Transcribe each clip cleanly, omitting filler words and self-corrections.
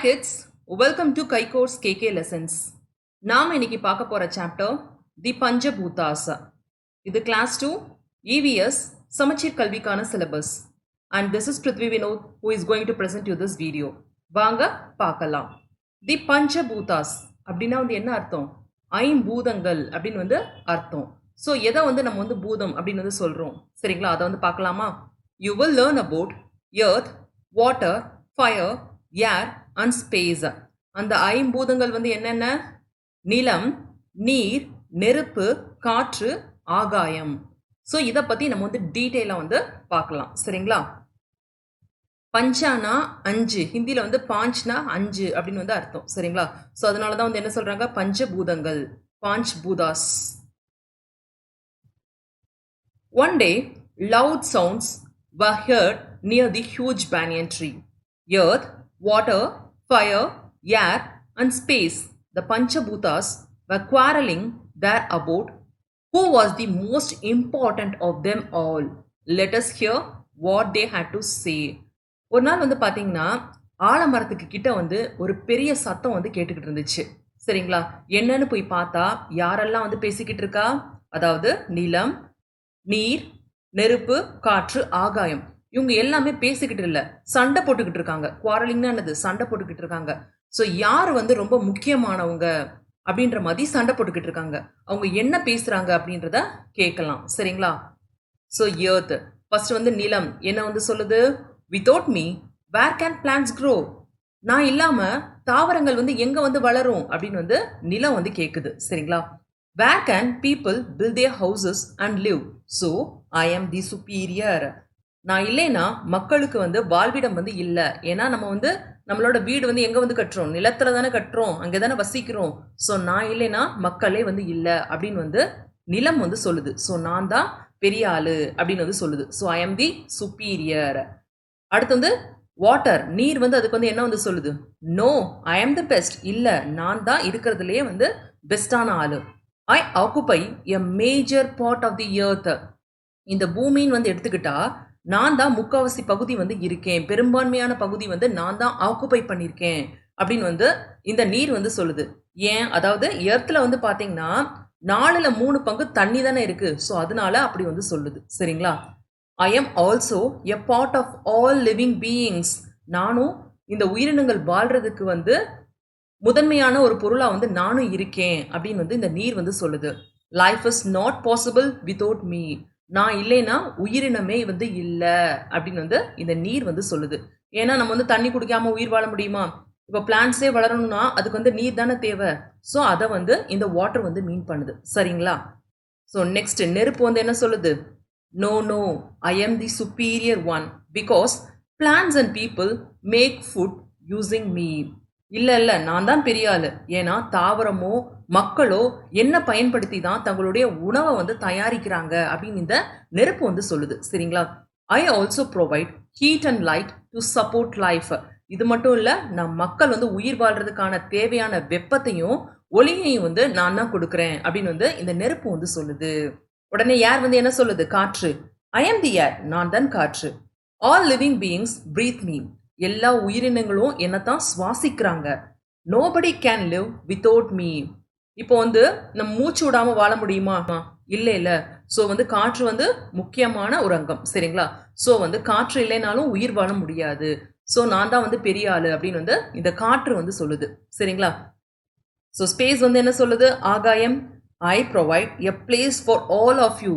kids, welcome to Kaiko's KK lessons. நாம் இன்னைக்கு பார்க்க போற சாப்டர் தி பஞ்சபூதாஸ். இது கிளாஸ் 2 EVS சமச்சீர் கல்விக்கான syllabus. And this is Prithvi Vinod who is going to present you this video. வாங்க பார்க்கலாம். தி பஞ்சபூதாஸ் அப்படின்னா வந்து என்ன அர்த்தம்? ஐம்பூதங்கள் அப்படின்னு வந்து அர்த்தம். ஸோ எதை வந்து நம்ம வந்து பூதம் அப்படின்னு வந்து சொல்றோம் சரிங்களா? அதை வந்து பார்க்கலாமா? You will learn about earth, water, fire, air and space. அந்த ஐம்பூதங்கள் வந்து என்னென்ன? நிலம், நீர், நெருப்பு, காற்று, ஆகாயம். ஸோ இதை பற்றி நம்ம வந்து டீட்டெயிலாக வந்து பார்க்கலாம் சரிங்களா? பஞ்சானா அஞ்சு, ஹிந்தியில் வந்து பாஞ்ச்னா அஞ்சு அப்படின்னு வந்து அர்த்தம் சரிங்களா? ஸோ அதனால தான் வந்து என்ன சொல்கிறாங்க? பஞ்சபூதங்கள், Panch பூதாஸ். One day, loud sounds were heard near the huge banyan tree. Earth, water, fire, air, and space, the Panchabhutas, were quarreling there about who was the most important of them all. Let us hear what they had to say. ஒரு நாள் வந்து பார்த்தீங்கன்னா ஆலமரத்துக்கு கிட்ட வந்து ஒரு பெரிய சத்தம் வந்து கேட்டுக்கிட்டு இருந்துச்சு சரிங்களா? என்னன்னு போய் பார்த்தா யாரெல்லாம் வந்து பேசிக்கிட்டு இருக்கா? அதாவது நிலம், நீர், நெருப்பு, காற்று, ஆகாயம், இவங்க எல்லாமே பேசிக்கிட்டு இல்லை, சண்டை போட்டுக்கிட்டு இருக்காங்க. குவாரலிங்னா என்னது? சண்டை போட்டுக்கிட்டு இருக்காங்க. ஸோ யார் வந்து ரொம்ப முக்கியமானவங்க அப்படின்ற மாதிரி சண்டை போட்டுக்கிட்டு இருக்காங்க. அவங்க என்ன பேசுறாங்க அப்படின்றத கேட்கலாம் சரிங்களா? ஸோ எர்த் ஃபர்ஸ்ட் வந்து நிலம் என்ன வந்து சொல்லுது? Without me where can plants grow? நான் இல்லாம தாவரங்கள் வந்து எங்க வந்து வளரும் அப்படின்னு வந்து நிலம் வந்து கேட்குது சரிங்களா? Where can people build their houses and live? So I am the superior. நான் இல்லைன்னா மக்களுக்கு வந்து வாழ்விடம் வந்து இல்லை. ஏன்னா நம்ம வந்து நம்மளோட வீடு வந்து எங்கே வந்து கட்டுறோம்? நிலத்துல தானே கட்டுறோம், அங்கே தானே வசிக்கிறோம். ஸோ நான் இல்லைன்னா மக்களே வந்து இல்லை அப்படின்னு வந்து நிலம் வந்து சொல்லுது. ஸோ நான் தான் பெரிய ஆளு அப்படின்னு வந்து சொல்லுது. So I am the superior. அடுத்து வந்து வாட்டர், நீர் வந்து அதுக்கு வந்து என்ன வந்து சொல்லுது? No, I am the best. இல்லை, நான் தான் இருக்கிறதுலையே வந்து பெஸ்டான ஆளு. I occupy a major part of the earth. இந்த பூமின்னு வந்து எடுத்துக்கிட்டா நான் தான் முக்காவாசி பகுதி வந்து இருக்கேன், பெரும்பான்மையான பகுதி வந்து நான் தான் ஆக்குபை பண்ணியிருக்கேன் அப்படின்னு வந்து இந்த நீர் வந்து சொல்லுது. ஏன்? அதாவது எர்த்தில் வந்து பார்த்தீங்கன்னா 4/3 தண்ணி தானே இருக்கு. ஸோ அதனால அப்படி வந்து சொல்லுது சரிங்களா? I am also a part of all living beings. நானும் இந்த உயிரினங்கள் வாழ்றதுக்கு வந்து முதன்மையான ஒரு பொருளாக வந்து நானும் இருக்கேன் அப்படின்னு வந்து இந்த நீர் வந்து சொல்லுது. Life is not possible without me. நான் இல்லைன்னா உயிரினமே வந்து இல்லை அப்படின்னு வந்து இந்த நீர் வந்து சொல்லுது. ஏன்னா நம்ம வந்து தண்ணி குடிக்காம உயிர் வாழ முடியுமா? இப்போ பிளான்ட்ஸே வளரணும்னா அதுக்கு வந்து நீர் தானே தேவை. ஸோ அதை வந்து இந்த வாட்டர் வந்து மீன் பண்ணுது சரிங்களா? ஸோ நெக்ஸ்ட் நெருப்பு வந்து என்ன சொல்லுது? No no, I am the superior one because plants and people make food using me. இல்லை இல்லை, நான் தான் பெரிய ஆளு. ஏன்னா தாவரமோ மக்களோ என்ன பயன்படுத்தி தான் தங்களுடைய உணவை வந்து தயாரிக்கிறாங்க அப்படின்னு இந்த நெருப்பு வந்து சொல்லுது சரிங்களா? I also provide heat and light to support life. இது மட்டும் இல்லை, நம் மக்கள் வந்து உயிர் வாழ்றதுக்கான தேவையான வெப்பத்தையும் ஒளியையும் வந்து நான் தான் கொடுக்குறேன் அப்படின்னு வந்து இந்த நெருப்பு வந்து சொல்லுது. உடனே ஏர் வந்து என்ன சொல்லுது? காற்று, ஐ எம் தி ஏர், நான் தான் காற்று. All living beings breathe me. எல்லா உயிரினங்களும் என்னத்தான் சுவாசிக்கிறாங்க. Nobody can live without me. இப்போ வந்து நம்ம மூச்சு விடாம வாழ முடியுமா? இல்லை இல்லை. ஸோ வந்து காற்று வந்து முக்கியமான ஒரு அங்கம் சரிங்களா? ஸோ வந்து காற்று இல்லைனாலும் உயிர் வாழ முடியாது. ஸோ நான் தான் வந்து பெரிய ஆளு அப்படின்னு வந்து இந்த காற்று வந்து சொல்லுது சரிங்களா? ஸோ ஸ்பேஸ் வந்து என்ன சொல்லுது? ஆகாயம், I provide a place for all of you.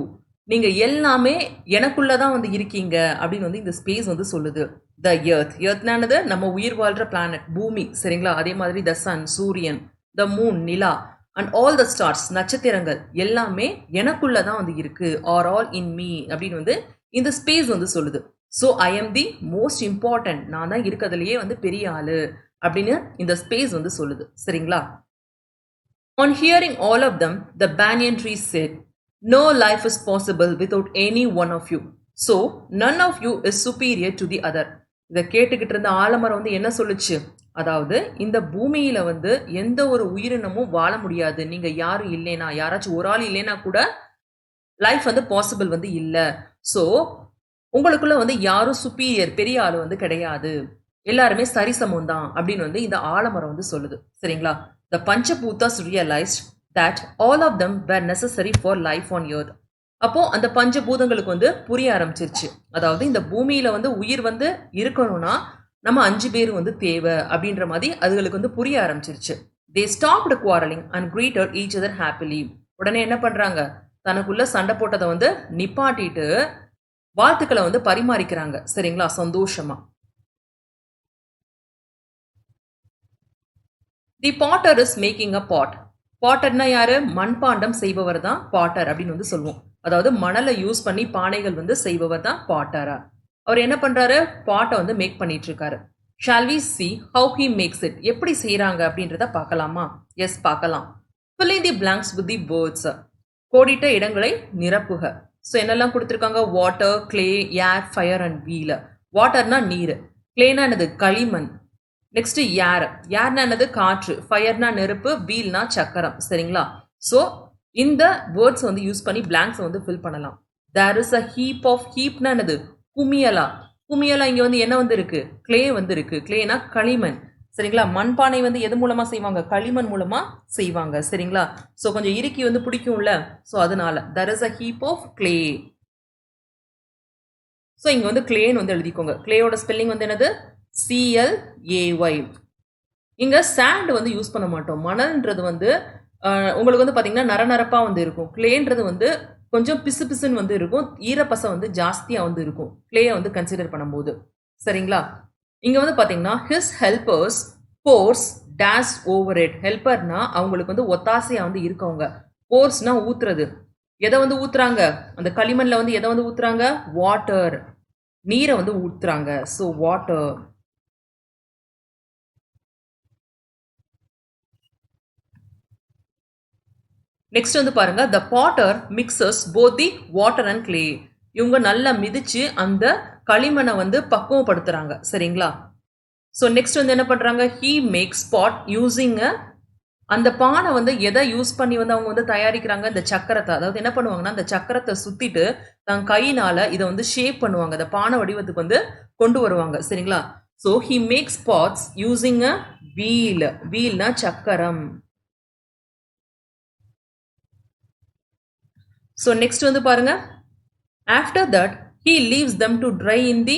நீங்க எல்லாமே எனக்குள்ளதான் வந்து இருக்கீங்க அப்படின்னு வந்து இந்த ஸ்பேஸ் வந்து சொல்லுது. த எர்த், எர்த்னானது நம்ம உயிர் வாழ்ற பிளானட் பூமி சரிங்களா? அதே மாதிரி த சன் சூரியன், the moon Nila, and all the stars நட்சத்திரங்கள் எல்லாமே எனக்குள்ளதான் வந்து இருக்கு. ஆர் ஆல் இன் மீ அப்படின்னு வந்து இந்த ஸ்பேஸ் வந்து சொல்லுது. So I am the most important, நான் தான் இருக்கிறதுலையே வந்து பெரிய ஆளு அப்படின்னு இந்த ஸ்பேஸ் வந்து சொல்லுது சரிங்களா? On hearing all of them, the banyan tree said, no life is possible without any one of you. So none of you is superior to the other. இதை கேட்டுக்கிட்டு இருந்த ஆலமரம் வந்து என்ன சொல்லுச்சு? அதாவது இந்த பூமியில வந்து எந்த ஒரு உயிரினமும் வாழ முடியாது. நீங்க யாரும் இல்லைனா, யாராச்சும் ஒரு ஆள் இல்லைனா கூட லைஃப் வந்து பாசிபிள் வந்து இல்லை. ஸோ உங்களுக்குள்ள வந்து யாரும் சுப்பீரியர் பெரிய ஆள் வந்து கிடையாது. எல்லாருமே சரிசமம் தான் அப்படின்னு வந்து இந்த ஆலமரம் வந்து சொல்லுது. சரிங்களா? The Panchabutas realized that all of them were necessary for life on earth. அப்போ அந்த பஞ்சபூதங்களுக்கு வந்து புரிய ஆரம்பிச்சிருச்சு. அதாவது இந்த பூமியில வந்து உயிர் வந்து இருக்கணும்னா நம்ம 5 பேர் வந்து தேவை அப்படின்ற மாதிரி அதுகளுக்கு வந்து புரிய ஆரம்பிச்சிருச்சு. They stopped quarreling and greeted each other happily. உடனே என்ன பண்றாங்க? தனக்குள்ள சண்டை போட்டதை வந்து நிப்பாட்டிட்டு வாழ்த்துக்களை வந்து பரிமாறிக்கிறாங்க. சரிங்களா? சந்தோஷமா. தி பாட்டர் இஸ் மேக்கிங் அ பாட். பாட்டர்னா யாரு? மண்பாண்டம் செய்பவர் தான் பாட்டர் அப்படின்னு வந்து சொல்லுவோம். அதாவது மணலை யூஸ் பண்ணி பானைகள் வந்து செய்பவர் தான் பாட்டரா. அவர் என்ன பண்றாரு? பாட்டை வந்து மேக் பண்ணிட்டு இருக்காரு. Shall we see how he makes it? எப்படி செய்யறாங்க அப்படின்றத பார்க்கலாமா? எஸ், பார்க்கலாம். Filling the blanks with the words. கோடிட்ட இடங்களை நிரப்புக. ஸோ என்னெல்லாம் கொடுத்துருக்காங்க? Water, clay, air, fire and wheel. வாட்டர்னா நீர், கிளேனா என்னது? களிமண். நெக்ஸ்ட் ஏர், ஏர்னா என்னது? காற்று, ஃபயர்னா நெருப்பு, வீல்னா சக்கரம். சரிங்களா? ஸோ இந்த வேர்ட்ஸ் வந்து யூஸ் பண்ணி பிளாங்க்ஸ் வந்து ஃபில் பண்ணலாம். There is a heap of. ஹீப்னா என்னது? குமியலா. குமியலா இங்க வந்து என்ன வந்து இருக்கு? கிளே வந்து இருக்கு. கிளேனா களிமண். சரிங்களா? மண்பானை வந்து எது மூலமா செய்வாங்க? களிமண் மூலமா செய்வாங்க. சரிங்களா? ஸோ கொஞ்சம் இறுக்கி வந்து பிடிக்கும்ல, ஸோ அதனால there is a heap of clay. So இங்க வந்து கிளேன்னு வந்து எழுதிக்கோங்க. கிளேயோட ஸ்பெல்லிங் வந்து என்னது? CLAY. இங்க சாண்ட் வந்து யூஸ் பண்ண மாட்டோம். மணல்ன்றது வந்து உங்களுக்கு வந்து பாத்தீங்கன்னா நரநரப்பா வந்து இருக்கும். கிளேன்றது வந்து கொஞ்சம் பிசு பிசுன்னு வந்து இருக்கும். ஈரப்பசை வந்து ஜாஸ்தியா வந்து இருக்கும் கிளேயை வந்து கன்சிடர் பண்ணும்போது. சரிங்களா? இங்க வந்து பாத்தீங்கன்னா his helpers pours dash over it. ஹெல்பர்னா அவங்களுக்கு வந்து ஒத்தாசையா வந்து இருக்கவங்க. போர்ஸ்னா ஊத்துறது. எதை வந்து ஊத்துறாங்க? அந்த களிமண்ல வந்து எதை வந்து ஊத்துறாங்க? வாட்டர், நீரை வந்து ஊத்துறாங்க. So water. நெக்ஸ்ட் வந்து பாருங்க, த Potter mixes both the water and clay. இவங்க நல்லா மிதிச்சு அந்த களிமண்ணை வந்து பக்குவப்படுத்துறாங்க. சரிங்களா? ஸோ நெக்ஸ்ட் வந்து என்ன பண்றாங்க? ஹீ மேக்ஸ் பாட் யூசிங் அந்த பானை வந்து எதை யூஸ் பண்ணி வந்து அவங்க வந்து தயாரிக்கிறாங்க? இந்த சக்கரத்தை. அதாவது என்ன பண்ணுவாங்கன்னா அந்த சக்கரத்தை சுத்திட்டு தன் கையினால இதை வந்து ஷேப் பண்ணுவாங்க. அந்த பானை வடிவத்துக்கு வந்து கொண்டு வருவாங்க. சரிங்களா? So he makes pots using a wheel. வீல்னா சக்கரம். ஸோ நெக்ஸ்ட் வந்து பாருங்க, after that he leaves them to dry in the.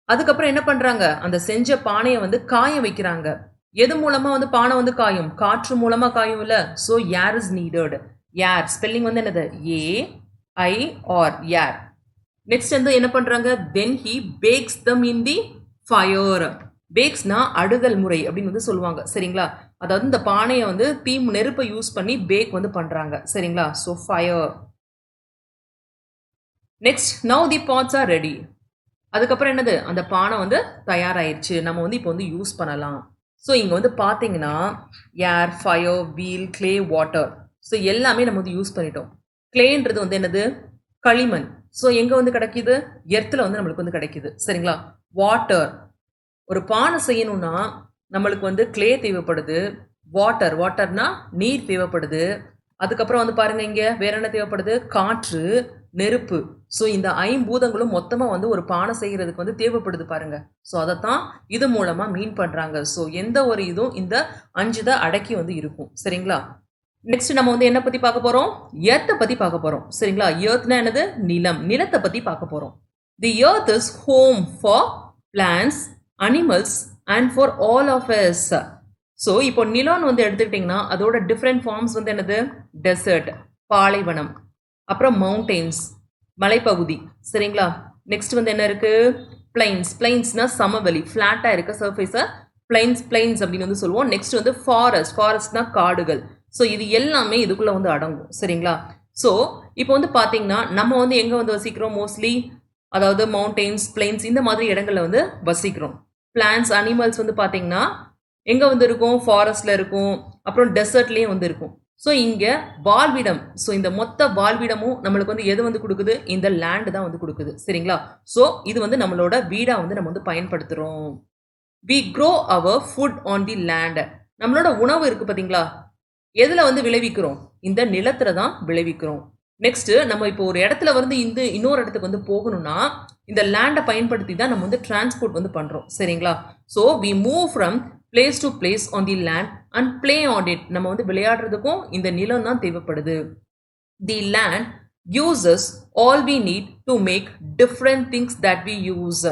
அதுக்கப்புறம் என்ன பண்றாங்க? அந்த செஞ்ச பானையை வந்து காய வைக்கிறாங்க. எது மூலமா வந்து பானை வந்து காயும்? காற்று மூலமா காயும் இல்ல. So air is needed. Air spelling வந்து என்னது? AIR, air. நெக்ஸ்ட் வந்து என்ன பண்றாங்க? Then he bakes them in the fire. பேக்ஸ்னா அடுதல் முறை அப்படின்னு வந்து சொல்லுவாங்க. சரிங்களா? அதாவது இந்த பானையை வந்து நெருப்பை யூஸ் பண்ணி பேக் வந்து பண்றாங்க. சரிங்களா? So fire. Next now the pots are ready. அதுக்கப்புறம் என்னது? அந்த பானை வந்து தயாராயிருச்சு, நம்ம வந்து இப்போ வந்து யூஸ் பண்ணலாம். ஸோ இங்கே வந்து பார்த்தீங்கன்னா air, fire, wheel, clay, water. So எல்லாமே நம்ம வந்து யூஸ் பண்ணிட்டோம். கிளேன்றது வந்து என்னது? களிமண். ஸோ எங்கே வந்து கிடைக்குது? எர்த்தில் வந்து நம்மளுக்கு வந்து கிடைக்குது. சரிங்களா? வாட்டர். ஒரு பானை செய்யணும்னா நம்மளுக்கு வந்து கிளே தேவைப்படுது. வாட்டர், வாட்டர்னா நீர் தேவைப்படுது. அதுக்கப்புறம் வந்து பாருங்க இங்க வேற என்ன தேவைப்படுது? காற்று, நெருப்பு. ஸோ இந்த ஐம்பூதங்களும் மொத்தமா வந்து ஒரு பானை செய்யறதுக்கு வந்து தேவைப்படுது பாருங்க. ஸோ அதைத்தான் இது மூலமா மீன் பண்றாங்க. ஸோ எந்த ஒரு இதுவும் இந்த 5 தான் அடக்கி வந்து இருக்கும். சரிங்களா? நெக்ஸ்ட் நம்ம வந்து என்ன பத்தி பார்க்க போறோம்? எர்த்தை பத்தி பார்க்க போறோம். சரிங்களா? எர்த்னா என்னது? நிலம். நிலத்தை பத்தி பார்க்க போறோம். The earth is home for plants, animals and for all of us. So இப்போ நிலம்னு வந்து எடுத்துக்கிட்டிங்கன்னா அதோட டிஃப்ரெண்ட் ஃபார்ம்ஸ் வந்து என்னது? டெசர்ட், பாலைவனம், அப்புறம் மவுண்டெயின்ஸ், மலைப்பகுதி. சரிங்களா? நெக்ஸ்ட் வந்து என்ன இருக்கு? பிளைன்ஸ். பிளைன்ஸ்னா சமவெளி, ஃப்ளாட்டாக இருக்க சர்ஃபேஸை பிளைன்ஸ், பிளைன்ஸ் அப்படின்னு வந்து சொல்லுவோம். நெக்ஸ்ட் வந்து ஃபாரஸ்ட். ஃபாரஸ்ட்னா காடுகள். ஸோ இது எல்லாமே இதுக்குள்ள வந்து அடங்கும். சரிங்களா? ஸோ இப்போ வந்து பார்த்தீங்கன்னா நம்ம வந்து எங்கே வந்து வசிக்கிறோம்? மோஸ்ட்லி அதாவது மவுண்டெயின்ஸ், பிளைன்ஸ் இந்த மாதிரி இடங்கள்ல வந்து வசிக்கிறோம். பிளான்ஸ், அனிமல்ஸ் வந்து பார்த்தீங்கன்னா எங்கே வந்து இருக்கும்? ஃபாரஸ்ட்ல இருக்கும், அப்புறம் டெசர்ட்லேயும் வந்து இருக்கும். ஸோ இங்கே வாழ்விடம். ஸோ இந்த மொத்த வாழ்விடமும் நம்மளுக்கு வந்து எது வந்து கொடுக்குது? இந்த லேண்டு தான் வந்து கொடுக்குது. சரிங்களா? ஸோ இது வந்து நம்மளோட வீடாக வந்து நம்ம வந்து பயன்படுத்துகிறோம். We grow our food on the land. நம்மளோட உணவு இருக்கு பார்த்தீங்களா? எதில் வந்து விளைவிக்கிறோம்? இந்த நிலத்துல தான் விளைவிக்கிறோம். நெக்ஸ்ட் நம்ம இப்போ ஒரு இடத்துல வந்து இன்னொரு இடத்துக்கு வந்து போகணும்னா இந்த லேண்டை பயன்படுத்தி தான் நம்ம வந்து டிரான்ஸ்போர்ட் வந்து பண்ணுறோம் சரிங்களா. So we move from place to place on the land and play on it. நம்ம வந்து விளையாடுறதுக்கும் இந்த நிலம் தான் தேவைப்படுது. The land gives us all we need to make different things that we use.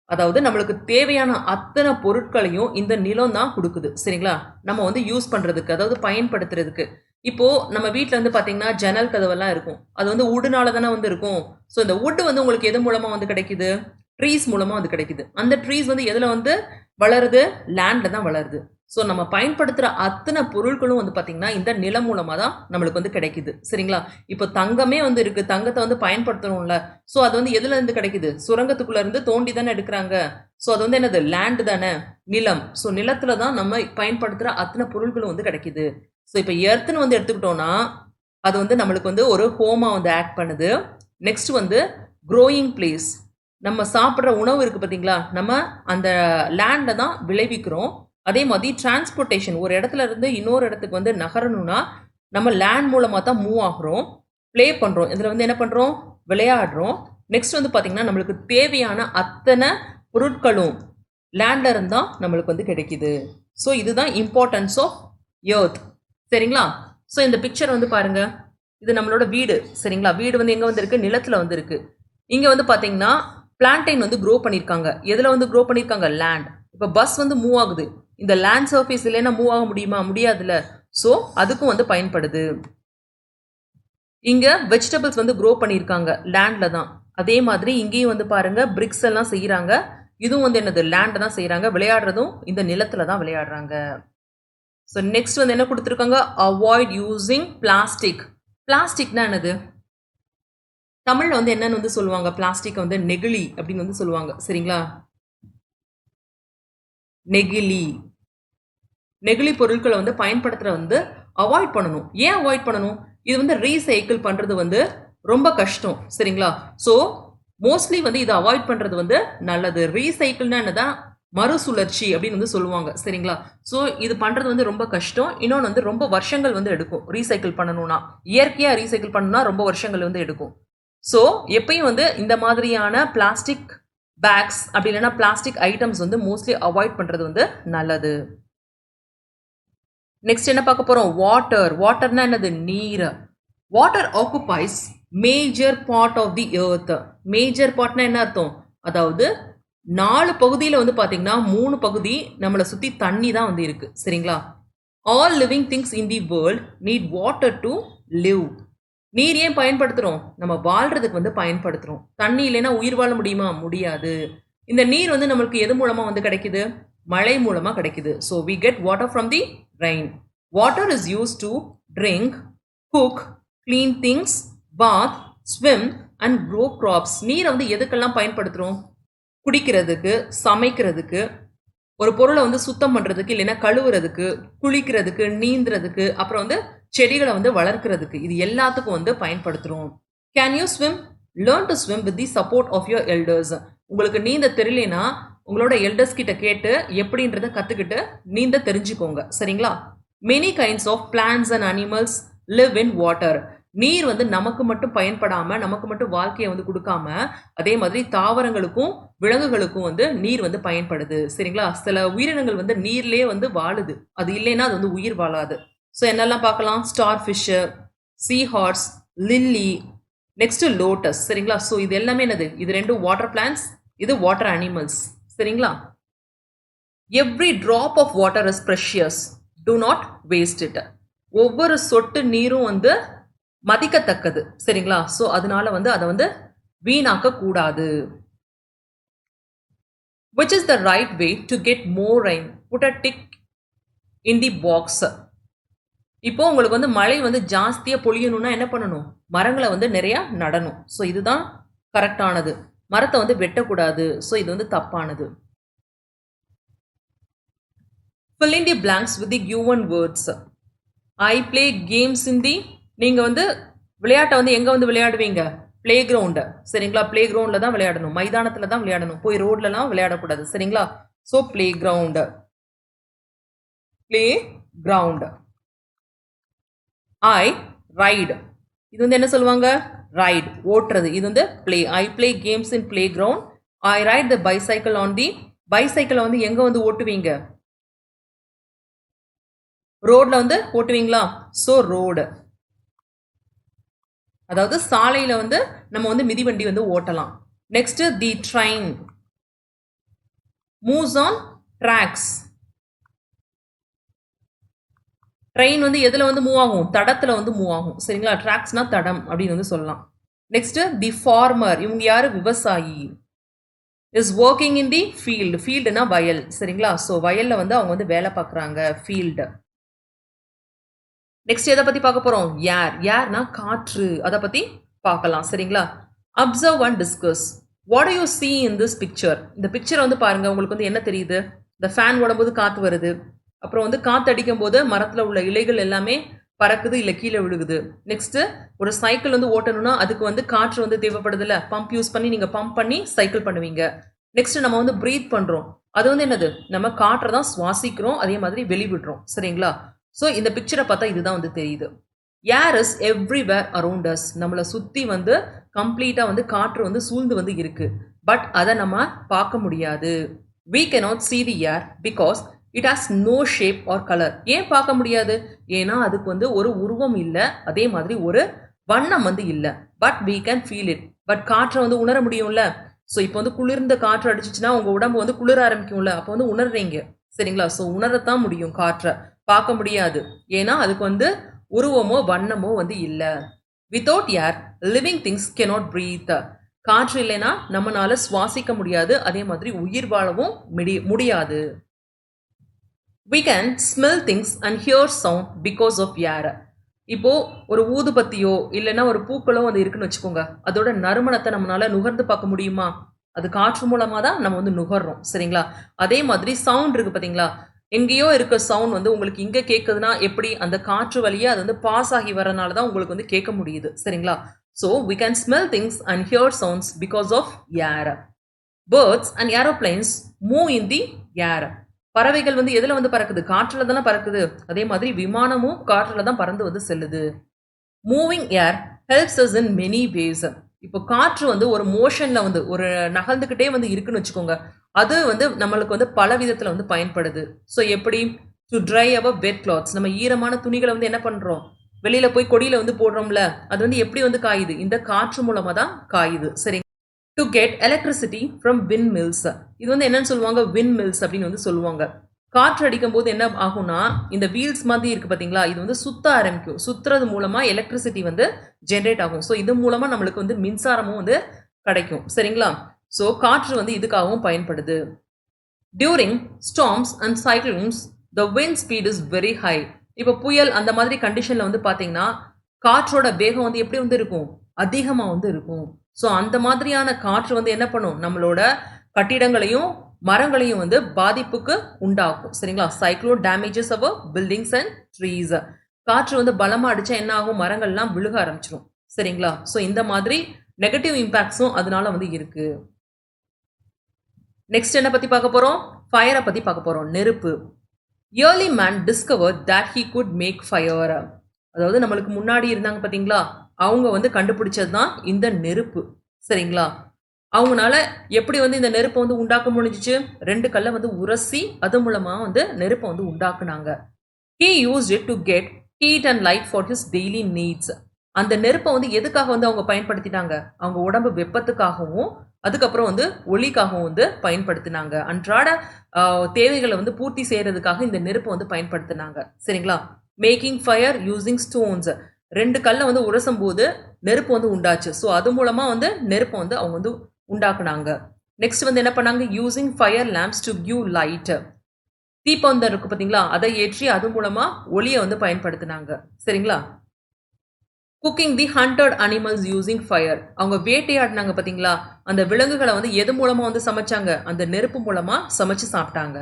அதாவது நம்மளுக்கு தேவையான அத்தனை பொருட்களையும் இந்த நிலம் தான் கொடுக்குது சரிங்களா. நம்ம வந்து யூஸ் பண்ணுறதுக்கு அதாவது பயன்படுத்துறதுக்கு. இப்போ நம்ம வீட்டில் வந்து பார்த்தீங்கன்னா ஜன்னல் கதவெல்லாம் இருக்கும். அது வந்து உட்டுனால தானே வந்து இருக்கும். ஸோ இந்த உட்டு வந்து உங்களுக்கு எது மூலமாக வந்து கிடைக்குது? ட்ரீஸ் மூலமாக வந்து கிடைக்குது. அந்த ட்ரீஸ் வந்து எதில் வந்து வளருது? லேண்டில் தான் வளருது. ஸோ நம்ம பயன்படுத்துகிற அத்தனை பொருட்களும் வந்து பார்த்திங்கன்னா இந்த நிலம் மூலமாக தான் நம்மளுக்கு வந்து கிடைக்குது சரிங்களா. இப்போ தங்கமே வந்து இருக்குது. தங்கத்தை வந்து பயன்படுத்தணும்ல. ஸோ அது வந்து எதுலேருந்து கிடைக்குது? சுரங்கத்துக்குள்ளேருந்து தோண்டி தானே எடுக்கிறாங்க. ஸோ அது வந்து என்னது? லேண்டு தானே, நிலம். ஸோ நிலத்தில் தான் நம்ம பயன்படுத்துகிற அத்தனை பொருட்களும் வந்து கிடைக்குது. ஸோ இப்போ எர்த்துன்னு வந்து எடுத்துக்கிட்டோன்னா அது வந்து நம்மளுக்கு வந்து ஒரு ஹோமாக வந்து ஆக்ட் பண்ணுது. நெக்ஸ்ட் வந்து க்ரோயிங் பிளேஸ். நம்ம சாப்பிட்ற உணவு இருக்குது பார்த்தீங்களா, நம்ம அந்த லேண்டில் தான் விளைவிக்கிறோம். அதே மாதிரி டிரான்ஸ்போர்ட்டேஷன், ஒரு இடத்துல இருந்து இன்னொரு இடத்துக்கு வந்து நகரணும்னா நம்ம லேண்ட் மூலமாக தான் மூவ் ஆகிறோம், ப்ளே பண்ணுறோம். இதில் வந்து என்ன பண்ணுறோம்? விளையாடுறோம். நெக்ஸ்ட் வந்து பார்த்திங்கன்னா நம்மளுக்கு தேவையான அத்தனை பொருட்களும் லேண்டில் இருந்தால் நம்மளுக்கு வந்து கிடைக்கிது. ஸோ இதுதான் இம்பார்ட்டன்ஸ் ஆஃப் எர்த் சரிங்களா. ஸோ இந்த பிக்சர் வந்து பாருங்கள், இது நம்மளோட வீடு சரிங்களா. வீடு வந்து எங்கே வந்து இருக்குது? நிலத்தில் வந்து இருக்குது. இங்கே வந்து பார்த்தீங்கன்னா பிளான்டைன் வந்து க்ரோ பண்ணியிருக்காங்க. எதில் வந்து க்ரோ பண்ணியிருக்காங்க? லேண்ட். இப்போ பஸ் வந்து மூவ் ஆகுது. இந்த லேண்ட் சர்ஃபேஸ் இல்லைன்னா மூவ் ஆக முடியுமா? முடியாதுல்ல. ஸோ அதுக்கும் வந்து பயன்படுது. இங்கே வெஜிடபிள்ஸ் வந்து க்ரோ பண்ணியிருக்காங்க லேண்டில் தான். அதே மாதிரி இங்கேயும் வந்து பாருங்கள் பிரிக்ஸ் எல்லாம் செய்கிறாங்க. இதுவும் வந்து என்னது? லேண்டில் தான் செய்கிறாங்க. விளையாடுறதும் இந்த நிலத்தில் தான் விளையாடுறாங்க. ஸோ நெக்ஸ்ட் வந்து என்ன கொடுத்துருக்காங்க? Avoid using plastic. பிளாஸ்டிக்னா என்னது? தமிழில் வந்து என்னன்னு வந்து சொல்லுவாங்க? பிளாஸ்டிக் வந்து நெகிழி அப்படின்னு வந்து சொல்லுவாங்க சரிங்களா. நெகிழி நெகிழி பொருட்களை வந்து பயன்படுத்துகிற வந்து அவாய்ட் பண்ணணும். ஏன் அவாய்ட் பண்ணணும்? இது வந்து ரீசைக்கிள் பண்ணுறது வந்து ரொம்ப கஷ்டம் சரிங்களா. ஸோ மோஸ்ட்லி வந்து இதை அவாய்ட் பண்ணுறது வந்து நல்லது. ரீசைக்கிள்னா என்னதான்? மறுசுழற்சி அப்படின்னு வந்து சொல்லுவாங்க சரிங்களா. ஸோ இது பண்ணுறது வந்து ரொம்ப கஷ்டம். இன்னொன்று வந்து ரொம்ப வருஷங்கள் வந்து எடுக்கும் ரீசைக்கிள் பண்ணணும்னா. இயற்கையாக ரீசைக்கிள் பண்ணணும்னா ரொம்ப வருஷங்கள் வந்து எடுக்கும். ஸோ எப்பயும் வந்து இந்த மாதிரியான பிளாஸ்டிக் பேக்ஸ் அப்படி இல்லைன்னா பிளாஸ்டிக் ஐட்டம்ஸ் வந்து மோஸ்ட்லி அவாய்ட் பண்ணுறது வந்து நல்லது. நெக்ஸ்ட் என்ன பார்க்க போகிறோம்? வாட்டர். வாட்டர்னா என்னது? நீர். Water occupies major part of the earth. Major பார்ட்னா என்ன அர்த்தம்? அதாவது 4 பகுதியில் வந்து பார்த்தீங்கன்னா 3 பகுதி நம்மளை சுற்றி தண்ணி தான் வந்து இருக்குது சரிங்களா. All living things in the world NEET water to live. நீர் ஏன் பயன்படுத்துகிறோம்? நம்ம வாழ்கிறதுக்கு வந்து பயன்படுத்துகிறோம். தண்ணி இல்லைன்னா உயிர் வாழ முடியுமா? முடியாது. இந்த நீர் வந்து நம்மளுக்கு எது மூலமாக வந்து கிடைக்குது? மழை மூலமாக கிடைக்குது. So we get water from the rain. Water is use to drink, cook, clean things, bath, swim and grow crops. நீரை வந்து எதுக்கெல்லாம் பயன்படுத்துகிறோம்? குடிக்கிறதுக்கு, சமைக்கிறதுக்கு, ஒரு பொருளை வந்து சுத்தம் பண்ணுறதுக்கு, இல்லைன்னா கழுவுறதுக்கு, குளிக்கிறதுக்கு, நீந்துறதுக்கு, அப்புறம் வந்து செடிகளை வந்து வளர்க்கிறதுக்கு, இது எல்லாத்துக்கும் வந்து பயன்படுத்துகிறோம். Can you swim? Learn to swim with the support of your elders. உங்களுக்கு நீந்த தெரியலனா உங்களோட எல்டர்ஸ் கிட்ட கேட்டு எப்படின்றத கற்றுக்கிட்டு நீந்த தெரிஞ்சுக்கோங்க சரிங்களா. Many kinds of plants and animals live in water. நீர் வந்து நமக்கு மட்டும் பயன்படாமல் நமக்கு மட்டும் வாழ்க்கையை வந்து கொடுக்காம அதே மாதிரி தாவரங்களுக்கும் விலங்குகளுக்கும் வந்து நீர் வந்து பயன்படுது சரிங்களா. சில உயிரினங்கள் வந்து நீர்லேயே வந்து வாழுது. அது இல்லைன்னா அது வந்து உயிர் வாழாது. ஸோ என்னெல்லாம் பார்க்கலாம்? Star fish, sea horse, lily, next lotus சரிங்களா. ஸோ இது எல்லாமே என்னது? இது ரெண்டும் வாட்டர் பிளான்ஸ், இது வாட்டர் அனிமல்ஸ் சரிங்களா. Every drop of water is precious, do not waste it. ஒவ்வொரு சொட்டு நீரும் வந்து மதிக்கத்தக்கது சரிங்களா. ஸோ அதனால வந்து அதை வந்து வீணாக்க கூடாது. Which is the right way to get more rain? Put a tick in the box. இப்போ உங்களுக்கு வந்து மழை வந்து ஜாஸ்தியாக பொழியணும்னா என்ன பண்ணணும்? மரங்களை வந்து நிறையா நடணும். ஸோ இதுதான் கரெக்டானது. மரத்தை வந்து வெட்டக்கூடாது. ஸோ இது வந்து தப்பானது. fill in the blanks with the given words. I play games in the. நீங்கள் வந்து விளையாட்டை வந்து எங்கே வந்து விளையாடுவீங்க? பிளே கிரவுண்டு சரிங்களா. பிளே கிரவுண்டில் தான் விளையாடணும், மைதானத்தில் தான் விளையாடணும், போய் ரோட்லலாம் விளையாடக்கூடாது சரிங்களா. So playground, playground. I ride. இது வந்து என்ன சொல்லுவாங்க? ரைட் ஓட்டுறது. இது வந்து play. I play games in playground. I ride the bicycle on the. பைசைக்கிளை வந்து எங்க வந்து ஓட்டுவீங்க? ரோட்ல வந்து ஓட்டுவீங்களா? ஸோ ரோடு, அதாவது சாலையில வந்து நம்ம வந்து மிதிவண்டி வந்து ஓட்டலாம். Next the train moves on tracks. Train வந்து எதுல வந்து மூவ் ஆகும்? தடத்துல வந்து மூவ் ஆகும். சரிங்களா? ட்ராக்ஸ்னா தடம் அப்படின்னு வந்து சொல்லலாம். நெக்ஸ்ட் தி ஃபார்மர், இவங்க யாரு? விவசாயி. Is working in the field. ஃபீல்டுனா வயல். சரிங்களா? ஸோ வயல்ல வந்து அவங்க வந்து வேலை பார்க்குறாங்க. ஃபீல்டு. நெக்ஸ்ட் எதை பத்தி பார்க்க போறோம்? ஏர். ஏர்னா காற்று. அதை பத்தி பார்க்கலாம். சரிங்களா? Observe and discuss. What to you see in this picture? இந்த பிக்சர் வந்து பாருங்க. உங்களுக்கு வந்து என்ன தெரியுது? இந்த ஃபேன் ஓடும்போது காத்து வருது. அப்புறம் வந்து காத்து அடிக்கும் போது மரத்துல உள்ள இலைகள் எல்லாமே பறக்குது, இல்லை கீழே விழுகுது. நெக்ஸ்ட் ஒரு சைக்கிள் வந்து ஓட்டணும்னா அதுக்கு வந்து காற்று வந்து தேவைப்படுது இல்ல? பம்ப் யூஸ் பண்ணி நீங்க பம்ப் பண்ணி சைக்கிள் பண்ணுவீங்க. நெக்ஸ்ட் நம்ம வந்து பிரீத் பண்றோம். அது வந்து என்னது? நம்ம காற்றை தான் சுவாசிக்கிறோம், அதே மாதிரி வெளிவிடுறோம். சரிங்களா? ஸோ இந்த பிக்சரை பார்த்தா இதுதான் வந்து தெரியுது. Air is everywhere around us. நம்மளை சுத்தி வந்து கம்ப்ளீட்டா வந்து காற்று வந்து சூழ்ந்து வந்து இருக்கு. பட் அதை நம்ம பார்க்க முடியாது. we cannot see the air because it has no shape or color. ஏன் பார்க்க முடியாது? ஏன்னா அதுக்கு வந்து ஒரு உருவம் இல்லை, அதே மாதிரி ஒரு வண்ணம் வந்து இல்லை. But we can feel it. But காற்றை வந்து உணர முடியும்ல. ஸோ இப்போ வந்து குளிர்ந்த காற்று அடிச்சிச்சுன்னா உங்க உடம்பு வந்து குளிர ஆரம்பிக்கும்ல, அப்போ வந்து உணர்றீங்க. சரிங்களா? ஸோ உணரத்தான் முடியும், காற்றை பார்க்க முடியாது. ஏன்னா அதுக்கு வந்து உருவமோ வண்ணமோ வந்து இல்லை. வித்தவுட் ஏர் லிவிங் திங்ஸ் cannot breathe. காற்று இல்லைன்னா நம்மளால சுவாசிக்க முடியாது, அதே மாதிரி உயிர் வாழவும் முடியாது. we can smell things and hear sound because of air. இப்போ ஒரு ஊதுபத்தியோ இல்லைன்னா ஒரு பூக்களோ வந்து இருக்குன்னு வச்சுக்கோங்க, அதோட நறுமணத்தை நம்மளால நுகர்ந்து பார்க்க முடியுமா? அது காற்று மூலமா தான் நம்ம வந்து நுகர்றோம். சரிங்களா? அதே மாதிரி சவுண்ட் இருக்கு பாத்தீங்களா? எங்கேயோ இருக்க சவுண்ட் வந்து உங்களுக்கு இங்க கேட்குதுன்னா எப்படி? அந்த காற்று வழியா அது வந்து பாஸ் ஆகி வரனால தான் உங்களுக்கு வந்து கேட்க முடியுது. சரிங்களா? So we can smell things and hear sounds because of air. Birds and aeroplanes move in the air. பறவைகள் வந்து எதுல வந்து பறக்குது? காற்றுல தானே பறக்குது. அதே மாதிரி விமானமும் காற்றுல தான் பறந்து வந்து செல்லுது. Moving air helps us in many ways. இப்போ காற்று வந்து ஒரு மோஷன்ல வந்து ஒரு நகர்ந்துகிட்டே வந்து இருக்குன்னு வச்சுக்கோங்க, அது வந்து நம்மளுக்கு வந்து பல விதத்துல வந்து பயன்படுது. ஸோ எப்படி? To dry our wet clothes. நம்ம ஈரமான துணிகளை வந்து என்ன பண்றோம்? வெளியில போய் கொடியில வந்து போடுறோம்ல, அது வந்து எப்படி வந்து காயுது? இந்த காற்று மூலமா தான் காயுது. சரி. To get electricity from wind mills. இது வந்து என்னன்னு சொல்லுவாங்க? விண்ட் மில்ஸ் அப்படின்னு வந்து சொல்லுவாங்க. காற்று அடிக்கும் போது என்ன ஆகும்னா, இந்த வீல்ஸ் மாதிரி இருக்கு பாத்தீங்களா, இது வந்து சுத்த ஆரம்பிக்கும். சுத்துறது மூலமா எலக்ட்ரிசிட்டி வந்து ஜென்ரேட் ஆகும். ஸோ இது மூலமா நம்மளுக்கு வந்து மின்சாரமும் வந்து கிடைக்கும். சரிங்களா? ஸோ காற்று வந்து இதுக்காகவும் பயன்படுது. During storms and cyclones the wind speed is very high. இப்போ புயல் அந்த மாதிரி கண்டிஷன்ல வந்து பாத்தீங்கன்னா காற்றோட வேகம் வந்து எப்படி வந்து இருக்கும்? அதிகமா வந்து இருக்கும். ஸோ அந்த மாதிரியான காற்று வந்து என்ன பண்ணும்? நம்மளோட கட்டிடங்களையும் மரங்களையும் வந்து பாதிப்புக்கு உண்டாகும். சரிங்களா? Cyclone damages our buildings and trees. காற்று வந்து பலமா அடிச்சா என்ன ஆகும்? மரங்கள்லாம் விழுக ஆரம்பிச்சிடும். சரிங்களா? ஸோ இந்த மாதிரி நெகட்டிவ் இம்பாக்ட்ஸும் அதனால வந்து இருக்கு. நெக்ஸ்ட் என்ன பத்தி பார்க்க போறோம்? ஃபயரை பத்தி பார்க்க போறோம். நெருப்பு. early man discovered that he could make fire. அதாவது நம்மளுக்கு முன்னாடி இருந்தாங்க பாத்தீங்களா, அவங்க வந்து கண்டுபிடிச்சது தான் இந்த நெருப்பு. சரிங்களா? அவங்கனால எப்படி வந்து இந்த நெருப்பை வந்து உண்டாக்க முடிஞ்சிச்சு? 2 கல்லை வந்து உரசி அது மூலமா வந்து நெருப்பை வந்து உண்டாக்குனாங்க. he used it to get heat and light for his daily needs. அந்த நெருப்பை வந்து எதுக்காக வந்து அவங்க பயன்படுத்தினாங்க? அவங்க உடம்பு வெப்பத்துக்காகவும் அதுக்கப்புறம் வந்து ஒளிக்காகவும் வந்து பயன்படுத்தினாங்க. அன்றாட தேவைகளை வந்து பூர்த்தி செய்யறதுக்காக இந்த நெருப்பை வந்து பயன்படுத்தினாங்க. சரிங்களா? Making fire using stones. 2 கல்லை வந்து உரசும் போது நெருப்பு வந்து உண்டாச்சு. ஸோ அது மூலமா வந்து நெருப்பை வந்து அவங்க வந்து உண்டாக்குனாங்க. நெக்ஸ்ட் வந்து என்ன பண்ணாங்க? Using fire lamps to give light. தீப்பந்தம் இருக்கு பார்த்தீங்களா, அதை ஏற்றி அது மூலமா ஒளியை வந்து பயன்படுத்தினாங்க. சரிங்களா? குக்கிங் தி ஹண்டட் அனிமல்ஸ் யூசிங் ஃபயர். அவங்க வேட்டையாடினாங்க பார்த்தீங்களா, அந்த விலங்குகளை வந்து எது மூலமா வந்து சமைச்சாங்க? அந்த நெருப்பு மூலமா சமைச்சு சாப்பிட்டாங்க.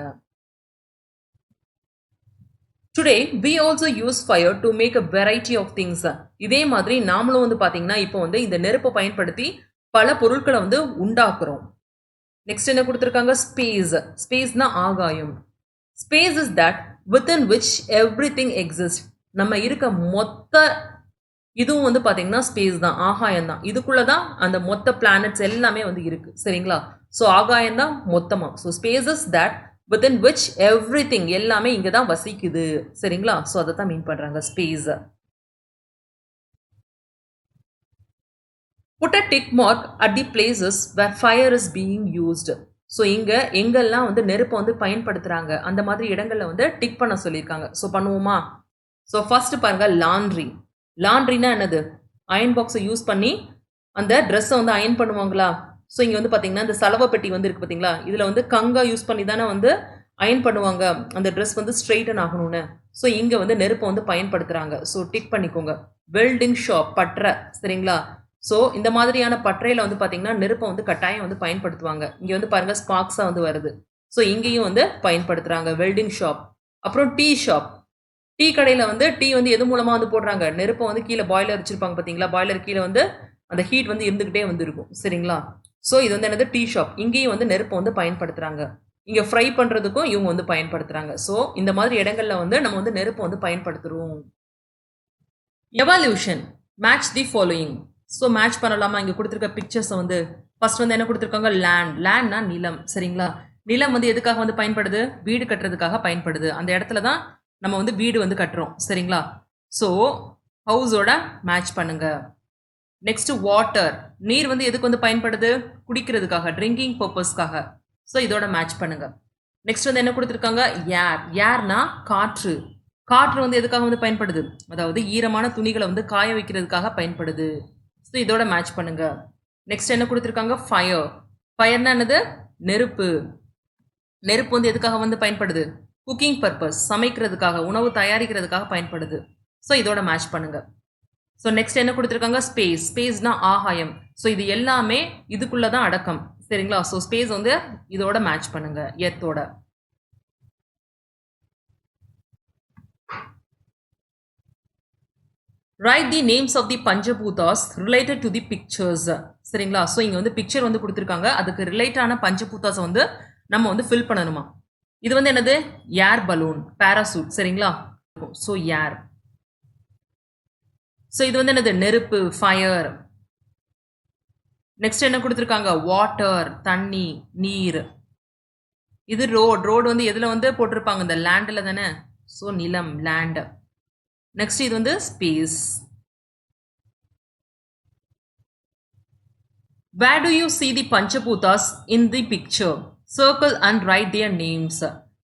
Today we also use fire to make a variety of things. இதே மாதிரி நாமளும் வந்து பாத்தீங்கன்னா இப்போ வந்து இந்த நெருப்பை பயன்படுத்தி பல பொருட்களை வந்து உண்டாக்குறோம். நெக்ஸ்ட் என்ன கொடுத்துருக்காங்க? ஸ்பேஸ். ஸ்பேஸ்னா ஆகாயம். Space is that within which everything exists. நம்ம இருக்க மொத்த இதுவும் வந்து பார்த்தீங்கன்னா ஸ்பேஸ் தான், ஆகாயம் தான். இதுக்குள்ள தான் அந்த மொத்த பிளானட்ஸ் எல்லாமே வந்து இருக்கு. சரிங்களா? ஸோ ஆகாயம் தான் மொத்தமா. So space is that within which everything எல்லாமே இங்க தான் வசிக்குது. சரிங்களா? ஸோ அதை தான் மீன் பண்றாங்க space. Put a tick mark at the places where fire is being used. So இங்க எங்கெல்லாம் வந்து நெருப்பை வந்து பயன்படுத்துறாங்க அந்த மாதிரி இடங்கள்ல வந்து டிக் பண்ண சொல்லியிருக்காங்க. ஸோ பண்ணுவோமா? ஸோ ஃபர்ஸ்ட் பாருங்க லாண்ட்ரி. லாண்ட்ரினா என்னது? அயன் பாக்ஸை யூஸ் பண்ணி அந்த ட்ரெஸ்ஸை வந்து அயன் பண்ணுவாங்களா? ஸோ இங்கே வந்து பார்த்தீங்கன்னா இந்த சலவை பெட்டி வந்து இருக்கு பார்த்தீங்களா? இதில் வந்து கங்கா யூஸ் பண்ணி தானே வந்து அயன் பண்ணுவாங்க அந்த ட்ரெஸ் வந்து ஸ்ட்ரெயிட்டன் ஆகணும்னு. ஸோ இங்கே வந்து நெருப்பை வந்து பயன்படுத்துகிறாங்க. ஸோ டிக் பண்ணிக்கோங்க. வெல்டிங் ஷாப் பற்றை. சரிங்களா? ஸோ இந்த மாதிரியான பற்றையில் வந்து பார்த்தீங்கன்னா நெருப்பை வந்து கட்டாயம் வந்து பயன்படுத்துவாங்க. இங்கே வந்து பாருங்கள் ஸ்பார்க்ஸாக வந்து வருது. ஸோ இங்கேயும் வந்து பயன்படுத்துகிறாங்க வெல்டிங் ஷாப். அப்புறம் டீ ஷாப். டீ கடையில் வந்து டீ வந்து எது மூலமாக வந்து போடுறாங்க? நெருப்பை வந்து கீழே பாய்லர் வச்சுருப்பாங்க பார்த்தீங்களா? பாய்லர் கீழே வந்து அந்த ஹீட் வந்து இருந்துக்கிட்டே வந்து இருக்கும். சரிங்களா? ஸோ இது வந்து என்னது? Tea shop. இங்கேயும் வந்து நெருப்பை வந்து பயன்படுத்துகிறாங்க. இங்கே ஃப்ரை பண்ணுறதுக்கும் இவங்க வந்து பயன்படுத்துகிறாங்க. ஸோ இந்த மாதிரி இடங்களில் வந்து நம்ம வந்து நெருப்பை வந்து பயன்படுத்துகிறோம். Evaluation match the following. So match பண்ணலாமா? இங்கே கொடுத்துருக்க பிக்சர்ஸை வந்து ஃபர்ஸ்ட் வந்து என்ன கொடுத்துருக்காங்க? லேண்ட். லேண்ட்னா நிலம். சரிங்களா? நிலம் வந்து எதுக்காக வந்து பயன்படுது? வீடு கட்டுறதுக்காக பயன்படுது. அந்த இடத்துல தான் நம்ம வந்து வீடு வந்து கட்டுறோம். சரிங்களா? ஸோ ஹவுஸோட மேட்ச் பண்ணுங்க. Next water. நீர் வந்து எதுக்கு வந்து பயன்படுது? குடிக்கிறதுக்காக, ட்ரிங்கிங் பர்பஸ்க்காக. ஸோ இதோட மேட்ச் பண்ணுங்க. நெக்ஸ்ட் வந்து என்ன கொடுத்துருக்காங்க? ஏர். ஏர்னா காற்று. காற்று வந்து எதுக்காக வந்து பயன்படுது? அதாவது ஈரமான துணிகளை வந்து காய வைக்கிறதுக்காக பயன்படுது. ஸோ இதோட மேட்ச் பண்ணுங்க. நெக்ஸ்ட் என்ன கொடுத்துருக்காங்க? ஃபயர். ஃபயர்னா என்னது? நெருப்பு. நெருப்பு வந்து எதுக்காக வந்து பயன்படுது? குக்கிங் பர்பஸ், சமைக்கிறதுக்காக, உணவு தயாரிக்கிறதுக்காக பயன்படுது. ஸோ இதோட மேட்ச் பண்ணுங்க. ஸோ நெக்ஸ்ட் என்ன கொடுத்துருக்காங்க? ஸ்பேஸ். ஸ்பேஸ்னா ஆகாயம். ஸோ இது எல்லாமே இதுக்குள்ள தான் அடக்கம். சரிங்களா? ஸோ ஸ்பேஸ் வந்து இதோட மேட்ச் பண்ணுங்க எர்த்தோட. Write the names of the Panchabhutas related to the pictures. சரிங்களா? ஸோ இங்கே வந்து பிக்சர் வந்து கொடுத்துருக்காங்க. அதுக்கு ரிலேட்டான பஞ்சபூதாஸை வந்து நம்ம வந்து ஃபில் பண்ணணுமா? இது வந்து என்னது? Air balloon, parachute. சரிங்களா? So air. ஸோ இது வந்து என்னது? நெருப்பு, ஃபயர். நெக்ஸ்ட் என்ன கொடுத்துருக்காங்க? வாட்டர், தண்ணி, நீர். இது ரோட். ரோடு வந்து எதில் வந்து போட்டிருப்பாங்க? இந்த லேண்டில் தானே. ஸோ நிலம், லேண்ட். நெக்ஸ்ட் இது வந்து space. Where do you see the Panchabhutas in the picture? Circle and write their names.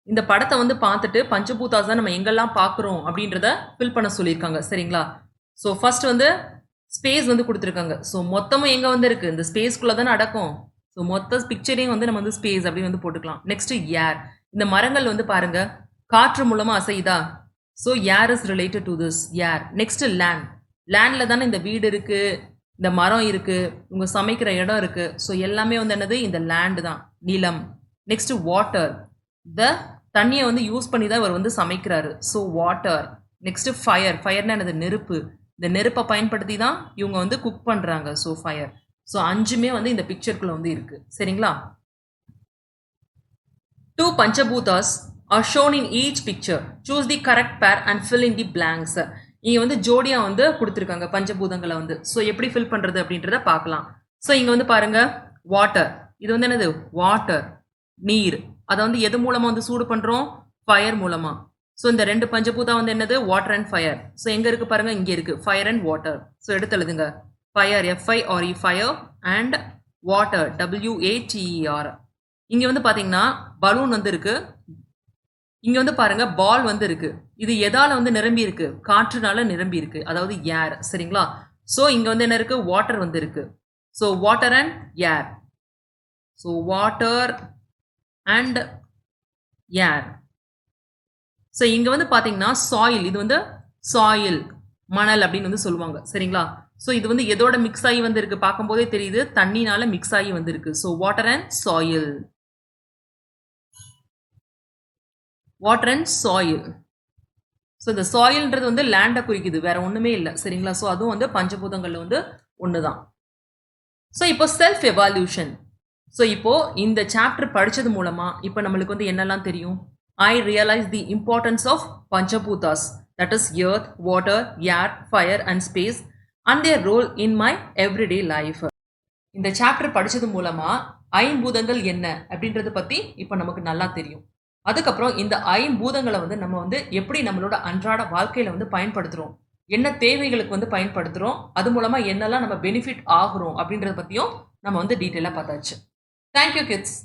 இந்த படத்தை வந்து பார்த்துட்டு பஞ்சபூதாஸ் தான் நம்ம எங்கெல்லாம் பார்க்குறோம் அப்படின்றத ஃபில் பண்ண சொல்லியிருக்காங்க. சரிங்களா? ஸோ ஃபர்ஸ்ட் வந்து ஸ்பேஸ் வந்து கொடுத்துருக்காங்க. ஸோ மொத்தமும் எங்கே வந்து இருக்குது? இந்த ஸ்பேஸ்க்குள்ளே தானே அடக்கும். ஸோ மொத்த பிக்சரையும் வந்து நம்ம வந்து ஸ்பேஸ் அப்படின்னு வந்து போட்டுக்கலாம். Next air. இந்த மரங்கள் வந்து பாருங்க காற்று மூலமாக அசையுதா? So air is related to this air. Next land. லேண்டில் தானே இந்த வீடு இருக்குது, இந்த மரம் இருக்குது, இவங்க சமைக்கிற இடம் இருக்குது. ஸோ எல்லாமே வந்து என்னது? இந்த லேண்டு தான், நிலம். Next water. இந்த தண்ணியை வந்து யூஸ் பண்ணி தான் இவர் வந்து சமைக்கிறாரு. So water. Next fire. ஃபயர்னா என்னது? நெருப்பு. இந்த நெருப்பை பயன்படுத்தி தான் இவங்க வந்து குக் பண்ணுறாங்க. So fire. ஸோ அஞ்சுமே வந்து இந்த பிக்சருக்குள்ள வந்து இருக்கு. சரிங்களா? 2 பஞ்சபூதாஸ் are shown in each picture. Choose the correct pair and fill in the blanks. இங்கே வந்து ஜோடியா வந்து கொடுத்துருக்காங்க பஞ்சபூதங்களை வந்து. ஸோ எப்படி ஃபில் பண்ணுறது அப்படின்றத பார்க்கலாம். ஸோ இங்கே வந்து பாருங்க வாட்டர். இது வந்து என்னது? வாட்டர், நீர். அதை வந்து எது மூலமாக வந்து சூடு பண்ணுறோம்? ஃபயர் மூலமாக. ஸோ இந்த ரெண்டு பஞ்சபூதம் வந்து என்னது? Water and fire. ஸோ எங்கே இருக்குது பாருங்க? இங்கே இருக்குது ஃபயர் அண்ட் வாட்டர். ஸோ எடுத்து எழுதுங்க. Fire FIRE fire and water WATER. இங்கே வந்து பார்த்தீங்கன்னா பலூன் வந்து இருக்கு. இங்க வந்து பாருங்க பால் வந்து இருக்கு. இது எதால வந்து நிரம்பி இருக்கு? காற்றுனால நிரம்பி இருக்கு, அதாவது ஏர். சரிங்களா? ஸோ இங்க வந்து என்ன இருக்கு? வாட்டர் வந்து இருக்கு. So water and air. So water and air. So இங்க வந்து பாத்தீங்கன்னா சாயில். இது வந்து சாயில், மணல் அப்படின்னு வந்து சொல்லுவாங்க. சரிங்களா? ஸோ இது வந்து எதோட மிக்ஸ் ஆகி வந்து இருக்கு? பார்க்கும்போதே தெரியுது, தண்ணினால மிக்ஸ் ஆகி வந்து இருக்கு. So water and soil. Water and soil. So இந்த சாயில்ன்றது வந்து லேண்டை குறிக்குது, வேற ஒன்றுமே இல்லை. சரிங்களா? ஸோ அதுவும் வந்து பஞ்சபூதங்கள்ல வந்து ஒன்று தான். ஸோ இப்போ செல்ஃப் எவால்யூஷன். ஸோ இப்போ இந்த சாப்டர் படித்தது மூலமா இப்போ நம்மளுக்கு வந்து என்னெல்லாம் தெரியும்? I realise the importance of Panchabhutas. that is earth, water, air, fire and space and their role in my everyday life. இந்த சாப்டர் படிச்சது மூலமா ஐம்பூதங்கள் என்ன அப்படின்றத பத்தி இப்ப நமக்கு நல்லா தெரியும். அதுக்கப்புறம் இந்த ஐம்பூதங்களை வந்து நம்ம வந்து எப்படி நம்மளோட அன்றாட வாழ்க்கையில வந்து பயன்படுத்துறோம், என்ன தேவைகளுக்கு வந்து பயன்படுத்துறோம், அது மூலமா என்னெல்லாம் நம்ம பெனிஃபிட் ஆகுறோம் அப்படின்றத பத்தியும் நம்ம வந்து டீட்டெயிலா பார்த்தாச்சு. Thank you kids.